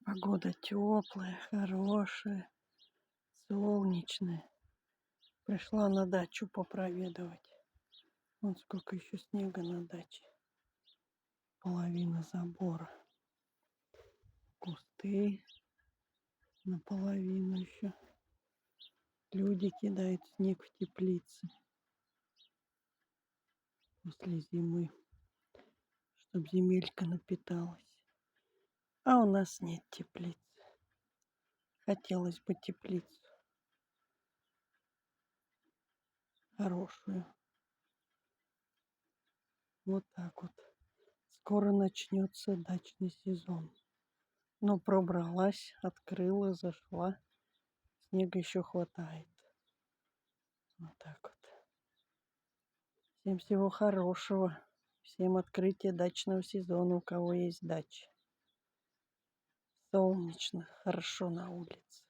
Погода теплая, хорошая, солнечная. Пришла на дачу попроведывать. Вон сколько еще снега на даче. Половина забора. Кусты наполовину еще. Люди кидают снег в теплицы после зимы, чтобы земелька напиталась. А у нас нет теплиц. Хотелось бы теплицу хорошую. Вот так вот. Скоро начнется дачный сезон. Но пробралась, открыла, зашла. Снега еще хватает. Вот так вот. Всем всего хорошего. Всем открытия дачного сезона, у кого есть дача. Солнечно, хорошо на улице.